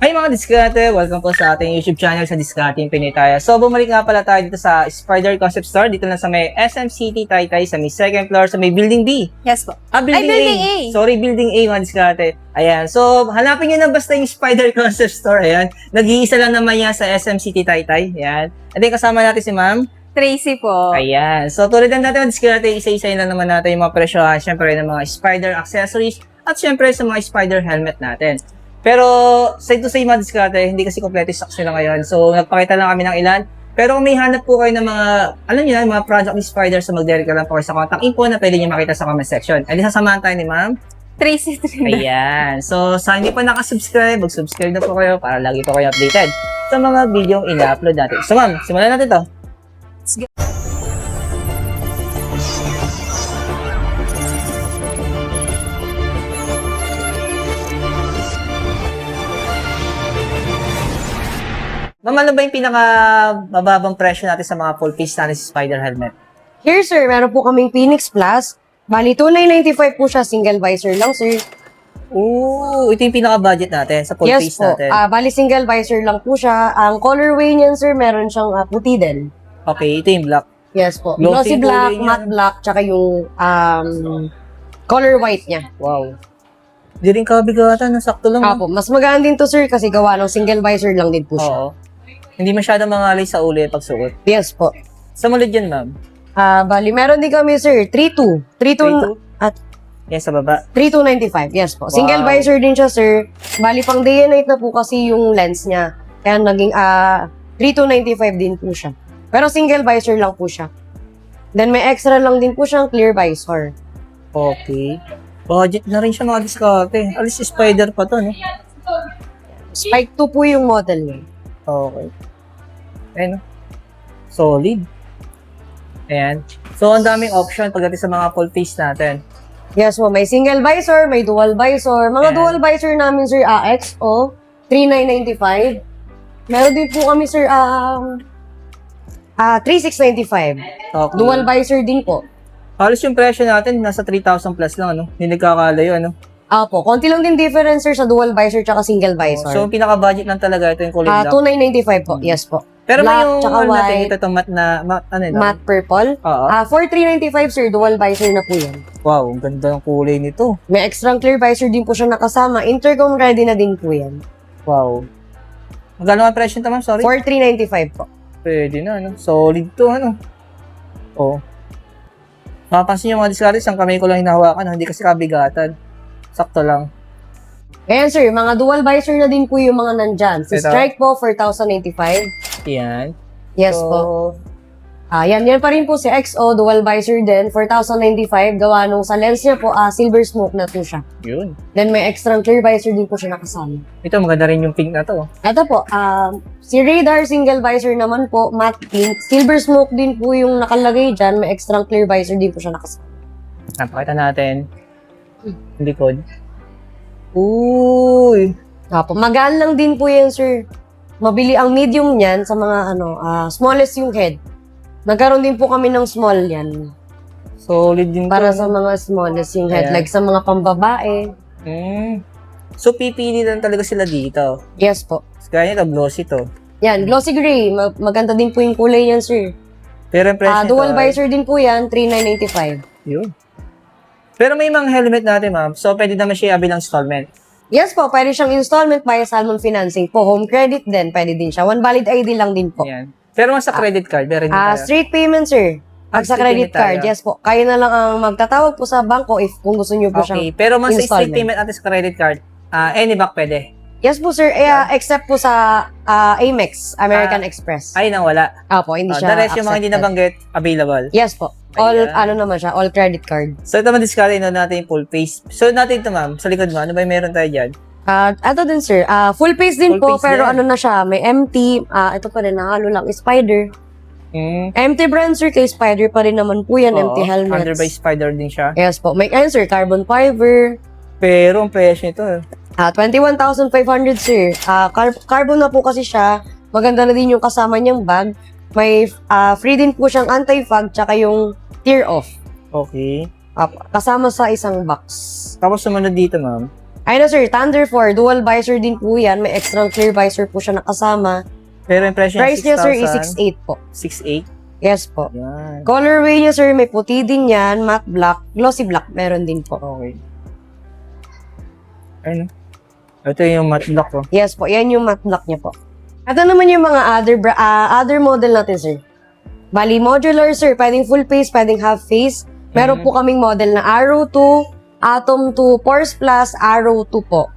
Hi mga diskarte! Welcome po sa ating YouTube channel sa Discarding Pinoy tayo. So, bumalik nga pala tayo dito sa Spider Concept Store. Dito lang sa may SM City, Taytay, sa may second floor, sa may Building B. Yes po. Building Building A. A. Sorry, Building A mga diskarte. Ayan. So, hanapin nyo na basta yung Spider Concept Store. Ayan. Nag-iisa lang naman yan sa SM City, Taytay. Ayan. At then kasama natin si Ma'am. Tracy po. Ayan. So, tulad ng natin mga diskarte, isa-isayin lang naman natin yung mga presyohan. Siyempre, ng mga Spider accessories. At siyempre, sa mga Spider helmet natin. Pero, side to side mga diskarte, hindi kasi kompleto yung stocks nila ngayon. So, nagpakita lang kami ng ilan. Pero kung may hanap po kayo ng mga, alam niyo na, mga product ni Spider, so mag-direct ka lang po kayo sa contact info na pwede niyo makita sa comment section. And sasamahan tayo ni Ma'am. Tracy Trinidad. Ayan. So, sa hindi pa nakasubscribe, mag-subscribe na po kayo para lagi po kayo updated sa mga video yung ina-upload natin. So, Ma'am, simulan natin to. Let's go. Ma'am, ano ba yung pinaka-mababang presyo natin sa mga full face natin sa Spider helmet? Here, sir, meron po kaming Phoenix Plus. Bali, 2,995 po siya. Single visor lang, sir. Ooh, ito yung pinaka-budget natin sa full Yes face po. natin. Bali, single visor lang po siya. Ang colorway niyan, sir, meron siyang puti din. Okay, ito yung black. Yes po. Glossy Glossy black, kulay niya. matte black, tsaka yung color white niya. Wow. Di rin kabigatan, sakto lang. Apo, mas magaan din to, sir, kasi gawa ng single visor lang din po siya. Oo. Hindi masyadong mangalay sa ulo yung pagsuot. Yes po. Sa mulid yan, ma'am. Bali, meron din kami, sir, 3,2. 3,2. 3.2? At Yan sa baba. 3,295. Yes po. Single Wow. visor din siya, sir. Bali, pang day and night na po kasi yung lens niya. Kaya naging 3,295 din po siya. Pero single visor lang po siya. Then may extra lang din po siyang clear visor. Okay. Budget na rin siya mga diskarte. Alis spider pa to, no? Spike 2 po yung model niya. Okay. Ayan, no? Solid. Ayan. So, ang daming option pagdating sa mga full face natin. Yes po, may single visor, may dual visor. Mga Ayan. dual visor namin, sir, XO, 3,995. Meron din po kami, sir, 3,695. Okay. Dual visor din po. Halos yung presyo natin, nasa 3,000 plus lang, ano? Hindi nagkakalayo, ano? Apo, konti lang din difference, sir, sa dual visor tsaka single visor. So, yung pinaka-budget lang talaga, ito yung kulay black. 2,995 po. Yes po. Pero may black, yung, tsaka ano natin, white. ito, itong matte na, ano yun? Matte purple. Oo. 4,395, sir. Dual visor na po yan. Wow, ang ganda ng kulay nito. May extra clear visor din po siya nakasama. Intercom ready na din po yan. Wow. Magkano ang presyo nito, ma'am? Sorry? 4,395 po. Pwede na, ano? Solid to, ano? Oo. Mapapansin nyo mga discards, ang kamay ko lang hinahawakan, hindi kasi kabigatan. Sakto lang. Ayan, sir. Mga dual visor na din po yung mga nandyan. Si Ito. Strike po, 4,085. Yan. Yes So, po. Yan pa rin po si XO, dual visor din, 4,095. Gawa nung sa lens niya po, silver smoke na po siya. Yun. Then may extra clear visor din po siya nakasama. Ito, maganda rin yung pink na to. Ito po, si Radar single visor naman po, matte pink. Silver smoke din po yung nakalagay dyan. May extra clear visor din po siya nakasama. Napakita natin. Yung likod. Uy! Apo, magaan lang din po yan, sir. Mabili ang medium niyan sa mga smallest yung head. Nagkaroon din po kami ng small yan. Solid din Para to. sa mga smallest yung head. Ayan. Like sa mga pambabae. So, pipili lang talaga sila dito. Yes po. Kaya nito, glossy to. Yan, glossy gray. Maganda din po yung kulay yan, sir. Pero yung presyo nito Dual ay- visor din po yan, 3,995. Yun. Pero may mga helmet natin, ma'am. So, pwede naman siya i-avail ng installment. Yes po, pwede siyang installment via Salmon Financing po. Home credit din, pwede din siya. One valid ID lang din po. Yan. Pero mas sa credit card, meron din tayo. Straight payment, sir. Pag sa straight credit payment card, tayo. yes po. Kayo na lang ang magtatawag po sa bangko if kung gusto niyo po Okay. siyang Pero mas sa straight installment. payment natin sa credit card, any bank pwede. Yes po, sir. Except po sa Amex, American Express. Ay, nang wala. Opo, hindi siya The rest yung mga hindi accepted. nabanggit, available. Yes po. All, Ayan. naman siya, all credit card. So, ito ma-discard natin yung full face. So, natin ito, ma'am. Sa likod mo, ano ba yung meron tayo dyan? Ito din, sir. Full face din Full po, face pero din. ano na siya, may empty. Ito pa rin, nahalo lang, Spider. Empty brand, sir, kay Spider pa rin naman po yan, empty helmets. Under by Spider din siya. Yes po. May sir, carbon fiber. Pero, ang presyo nito, 21,500, sir. Carbon na po kasi siya. Maganda na din yung kasama niyang bag. May free din po siyang anti-fog tsaka yung tear off. okay. Kasama sa isang box. Tapos sumunod dito, ma'am. Ayun na sir, Thunder 4, dual visor din po yan. May extra clear visor po siya nakasama. Pero yung presyo niya, Price niya sir is 6,000. 6,800 po. 6,800. Yes po. Yan. Colorway niya sir, may puti din yan, matte black, glossy black, meron din po. Okay. Ayun. Ito yung matte black ko. Yes po, yan yung matte black niya po. Ito naman yung mga other model natin sir. Bali, modular sir, pwedeng full face, pwedeng half face. Meron po kaming model na Arrow 2, Atom 2, Force Plus, Arrow 2 po.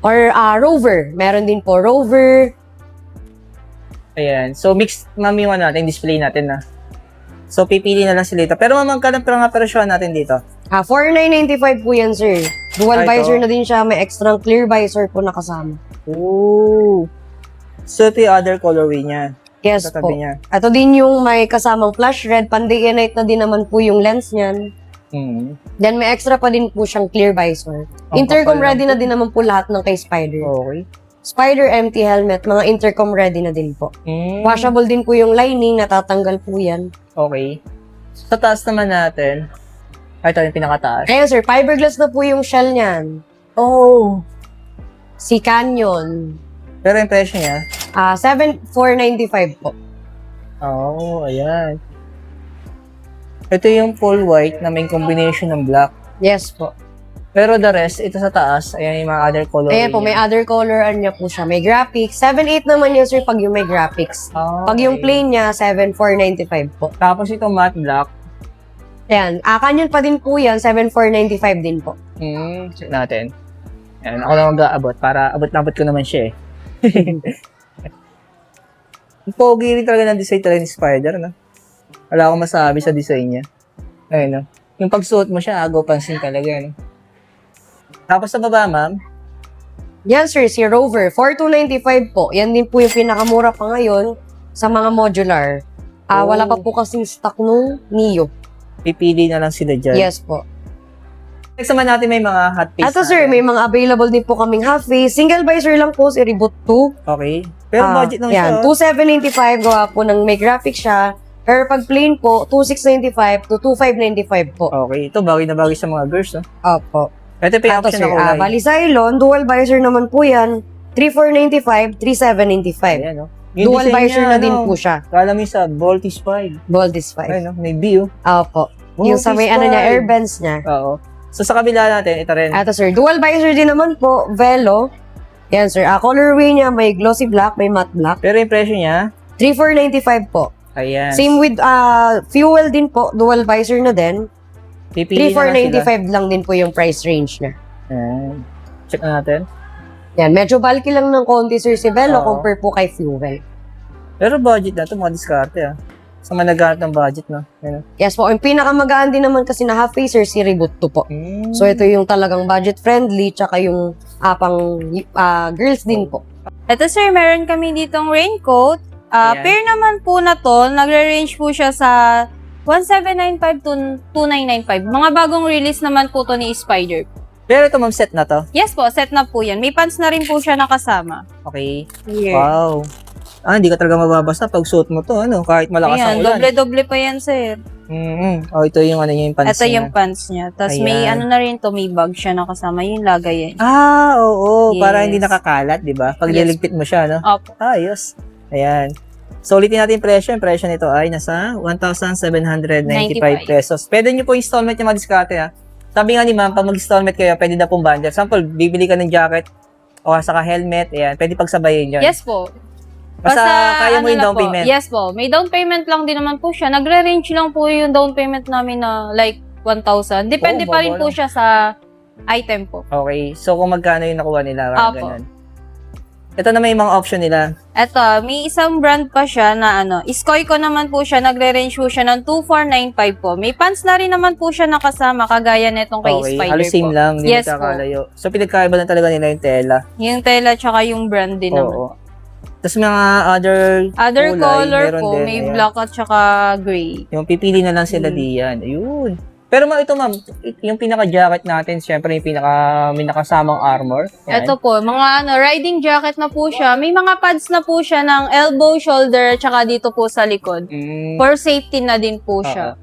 Or Rover, meron din po Rover. Ayan. So, mixed mamiwa natin, display natin na. So, pipili na lang sila dito. Pero magkano nga presyo natin dito? 4,995 po yan sir. Dual Ito. visor na din siya, may extra clear visor po nakasama. Ooh. So, ito yung other colorway niya. Yes Sa po. tabi niya. Ito din yung may kasamang flash red, pan-day and night na din naman po yung lens niyan. Hmm. Then may extra pa din po siyang clear visor. Ang Intercom kapal ready lang na po. din naman po lahat ng kay Spider. Okay. Spider empty helmet, mga intercom ready na din po. Hmm. Washable din po yung lining, natatanggal po yan. Okay. Sa taas naman natin. Ito yung pinakataas. Ayan sir, fiberglass na po yung shell niyan. Oh. Si Canyon. Pero yung presyo niya? 7,495 po. Oh, ayan. Ito yung full white na may combination ng black. Yes po. Pero the rest, ito sa taas, ayan yung mga other color. Ayan po, may other color niya po siya. May graphics. 7,800 naman yun sir pag yung may graphics. Pag yung plain niya, 7,495 po. Tapos ito matte black. Ayan, Canyon pa din po yan, 7,495 din po. Check natin. Ayan, ako na mag-aabot para abot na abot ko naman siya eh. Ang pogi rin talaga ng design talaga ni Spider, no? Wala akong masabi sa design niya. Ayun, no? Yung pagsuot mo siya, agaw pansin talaga, no? Tapos sa baba, ma'am, Yan sir, si Rover, 4,295 po. Yan din po yung pinakamura pa ngayon sa mga modular. Oh. Wala pa po kasing stock nung Neo. pipili na lang sila dyan. Yes po. Next naman natin may mga hot face Ito sir, may mga available din po kaming half face. Single visor lang po si Reboot 2. Okay. Pero budget lang yan, siya. 2,795 gawa po ng may graphic siya. Pero pag plain po, 2,695 to 2,595 po. Okay. Ito, bagay na bagay sa mga girls, no? Opo. Ito pa yung Ito option sir, na kulay. bali Cylon, dual visor naman po yan. 3,495, 3,795. Ayan, no? Yung Dual design visor niya, na din ano, po siya. Kala mo yung sa Voltis 5. Voltis 5. Ayun, no? May B, oh. Opo. Yung sa may Voltis ano niya, 5. air vents niya. Oo. So, sa kabila natin, ito rin. Ito sir, dual visor din naman po, Velo. Yan sir, colorway niya, may glossy black, may matte black. Pero yung presyo niya, 3,495 po. ayan. Same with fuel din po, dual visor na din. Pipili na lang sila. 3,495 lang din po yung price range niya. Ayan. Check na natin. Yan, medyo bulky lang ng konti sir si Velo Oo. compare po kay fuel. Pero budget na ito, mga diskarte, ah. Sa mga naghahanap ng budget, no? Ayan. Yes po, yung pinakamagaan din naman kasi na half facer si Reboot 2 po. Hmm. So ito yung talagang budget friendly tsaka yung pang girls din po. Ito sir, meron kami ditong raincoat. Ayan. Pair naman po na to, nagre-range po siya sa 1,795 to 2,995. Mga bagong release naman po to ni Spider. Pero ito, ma'am, set na to. Yes po, set na po yan. May pants na rin po siya nakasama. Okay. Here. Wow. Hindi ka talaga mababasa pag suot mo to, ano? Kahit malakas ang Ayan, ulan. doble-doble pa yan sir. Oh, ito yung ano yung pants Ito niya. yung pants niya. Tapos may Ayan. ano na rin to, may bag siya nakasama. Yung lagay yan. Oo. Para Yes. hindi nakakalat, di ba? Pag Yes. liligpit mo siya, no? Opo. Ayos. Ayan. So, ulitin natin yung presyo. Yung presyo nito ay nasa 1,795 pesos. Pwede nyo po installment yung mga diskarte, ha? Sabi nga ni ma'am, pag mag-installment kayo, pwede na pong bundle. Sample, bibili ka ng jacket o saka helmet, ayan, pwede pagsabayin yun. Yes po. Basta kaya mo ano yung na down po. payment. Yes po. May down payment lang din naman po siya. Nagre-range lang po yung down payment namin na like 1,000. Depende pa rin baba po lang. siya sa item po. Okay. So, kung magkano yung nakuha nila, parang Apo. ganun. Ito na may mga option nila. Eto, may isang brand pa siya na ano, Iskoiko naman po siya, nagre-range po siya ng 2,495 po. May pants na rin naman po siya nakasama, kagaya netong kay Okay. Spider Halos same po. lang. Hindi Yes po. magkakalayo. So, pinagkaiba lang talaga nila yung tela. Yung tela tsaka yung brand din naman. Oo. Tapos mga other Other kulay, color meron po, din. may Ayan. black at tsaka gray. Yung pipili na lang sila diyan. Ayun. Pero ito ma'am, yung pinaka-jacket natin, syempre yung may nakasamang armor. Yan. Ito po, mga ano, riding jacket na po siya. May mga pads na po siya ng elbow, shoulder, tsaka dito po sa likod. Mm, For safety na din po siya.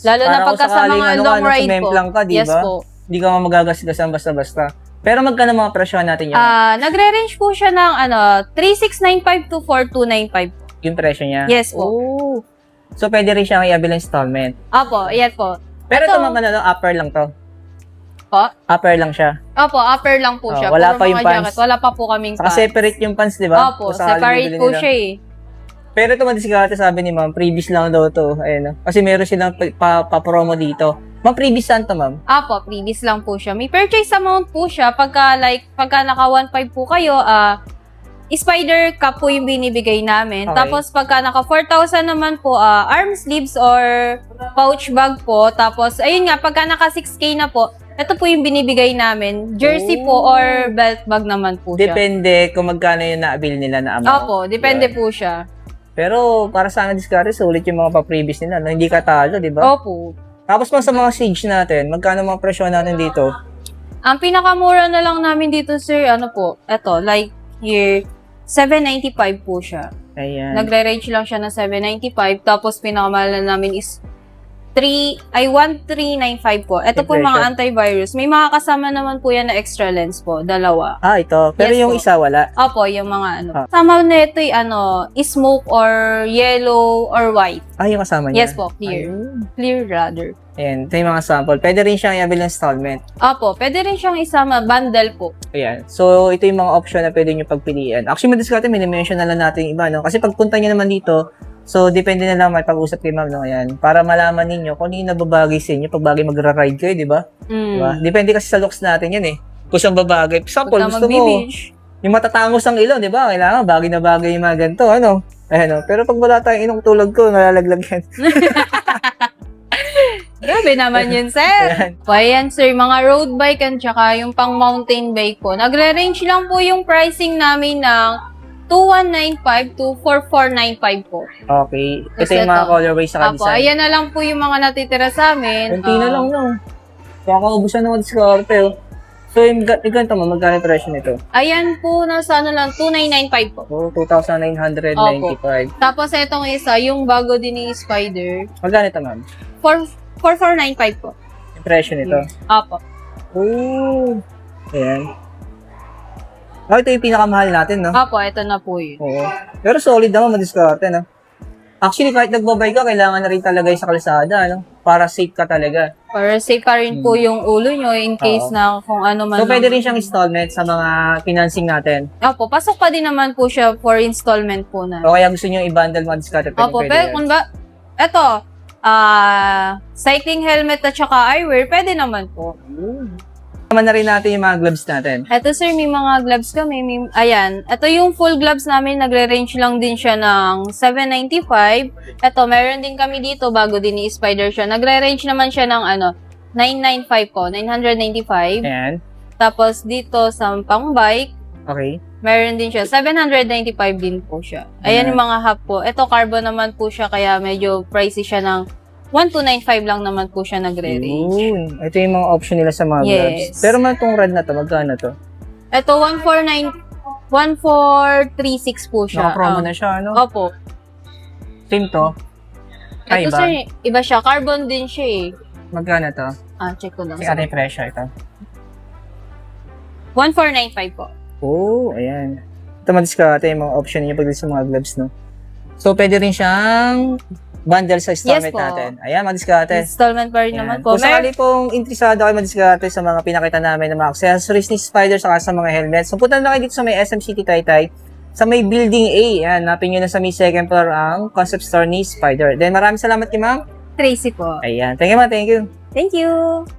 Lalo Para na kung pagka sa sakaling mga ano ka, long ride po. sumemplang ka, di Yes ba? po. Hindi ka mamagasgasan basta-basta. Pero magkano mga presyo natin yun? Nagre-range po siya ng 3,695 to 4,295 po. Yung presyo niya? Yes po. Oh. So, pwede rin siyang i-avail ng installment. Opo, yan po. Pero ito, Ito. ma'am, upper lang to. Po? Upper lang siya. Opo, upper lang po siya. Wala Puro pa yung mga pants. jacket. Wala pa po kaming Saka pants. separate yung pants, di ba? Opo, Kung sakali separate bibili po nila. siya eh. Pero ito, madiskarte, sabi ni ma'am, previous lang daw to. Ayun, no? Kasi meron silang pa-promo dito. Ma'am, previous saan to, ma'am? Opo, previous lang po siya. May purchase amount po siya. Pagka naka 1.5 po kayo, spider cup po yung binibigay namin. Okay. Tapos pagka naka 4,000 naman po, arm sleeves or pouch bag po. Tapos, ayun nga, pagka naka 6K na po, ito po yung binibigay namin. Jersey po or belt bag naman po siya. Depende kung magkano yung na-avail nila na amount. Opo, depende Yan. po siya. Pero para sa akin, diskarte, sulit yung mga pa-previous nila. No? Hindi ka talo, di ba? Opo. Tapos pa sa mga siege natin, magkano mga presyo natin dito? Ang pinakamura na lang namin dito, sir, ano po, eto, like here, 795 po siya. Ayan. Nagre-range lang siya ng 795. Tapos pinakamahal na namin is 1395 po. Ito po Yung mga presyo. antivirus. May mga kasama naman po yan na extra lens po. Dalawa. Ito. Pero Yes yung po. isa wala. Opo, yung mga ano. Ah. Kasama na ito smoke or yellow or white. Yung kasama niya. Yes po, clear. Ayun. Clear rather. Ayan. Ito yung mga sample. Pwede rin siyang i-avail ng installment. Opo, pwede rin siyang isama. Bundle po. Ayan. So, ito yung mga option na pwede nyo pagpilian. Actually, madiskarte, minimension na lang natin yung iba, no? Kasi pagpunta nyo naman dito, so, depende na lang may pag-usap kay ma'am, no? Ayan. Para malaman ninyo kung ano yung nababagay sa inyo pag bagay magra-ride kayo, di ba? Diba? Depende kasi sa looks natin yan, eh. Kung saan babagay. For example, Pagka gusto mo, mag-beach. yung matatangos ang ilong, di ba? Kailangan bagay na bagay yung mga ganito, ano? Ayan, no? Pero pag wala tayong inong tulog ko, nalalaglag yan. Grabe naman yun, sir. Ayan. Po, ayan, sir, mga road bike and tsaka yung pang mountain bike po. Nagre-range lang po yung pricing namin ng 2195 to 4495 po. Okay. Ito Tapos yung mga ito. colorways sa Apo, design. ayan na lang po yung mga natitira sa amin. Kunti na lang, no? Kakaubusan ng diskarte, oh. So, yung ganito mo, magkano yung presyo nito? Ayan po, nasa ano lang, 2995 po. Oh, 2,995. Tapos itong isa, yung bago din ni Spider, Magkano ito, ma'am? 4495 po. Yung presyo nito? Apo. Oh. Ayan. Ito yung pinakamahal natin, no? Apo, ito na po yun. Oo. Pero solid naman, madiskarte, no? Actually, kahit nagbabay ka, kailangan na rin talaga yung sa kalsada, no? Para safe ka talaga. Para safe pa rin po yung ulo nyo in case Oo. na kung ano man. So, pwede rin siyang installment sa mga financing natin. Opo, pasok pa din naman po siya for installment po na. O kaya gusto nyo i-bundle mga diskarte, Opo, pwede pero yan. kung ba, eto, cycling helmet at saka eyewear, pwede naman po. Naman na rin natin yung mga gloves natin. Eto sir, may mga gloves kami. Ayan, eto yung full gloves namin, nagre-range lang din siya ng 795. Eto, meron din kami dito, bago din ni Spider siya. Nagre-range naman siya ng 995 po, 995. Ayan. Tapos dito sa pang-bike, Okay. meron din siya. 795 din po siya. Ayan yung mga hub po. Ito, carbon naman po siya, kaya medyo pricey siya ng 1295 lang naman po siya nagre-range. Yun. Ito yung mga option nila sa mga gloves. Yes. Pero man itong red na to, magkano to? Ito, 1436 po siya. Naka-promo na siya, ano? Opo. Same to. Ay, Ito iba. sir, iba siya. Carbon din siya eh. Magkano to? Check ko lang. May ano yung presyo ito? 1495 po. Oh, ayan. Ito madiskarte yung mga option niyo pagdating sa mga gloves, no? So, pwede rin siyang bundle sa installment Yes po. natin. Ayan, madiskarte. Installment pa rin Ayan. naman po. Kung sakali pong interesado kayo madiskarte sa mga pinakita namin ng mga accessories ni Spider saka sa mga helmets, so punta na kayo dito sa may SM City Taytay, sa may Building A. Ayan, napin nyo na sa may second floor ang concept store ni Spider. Then maraming salamat kay ma'am. Tracy po. Ayan, thank you ma'am, thank you. Thank you.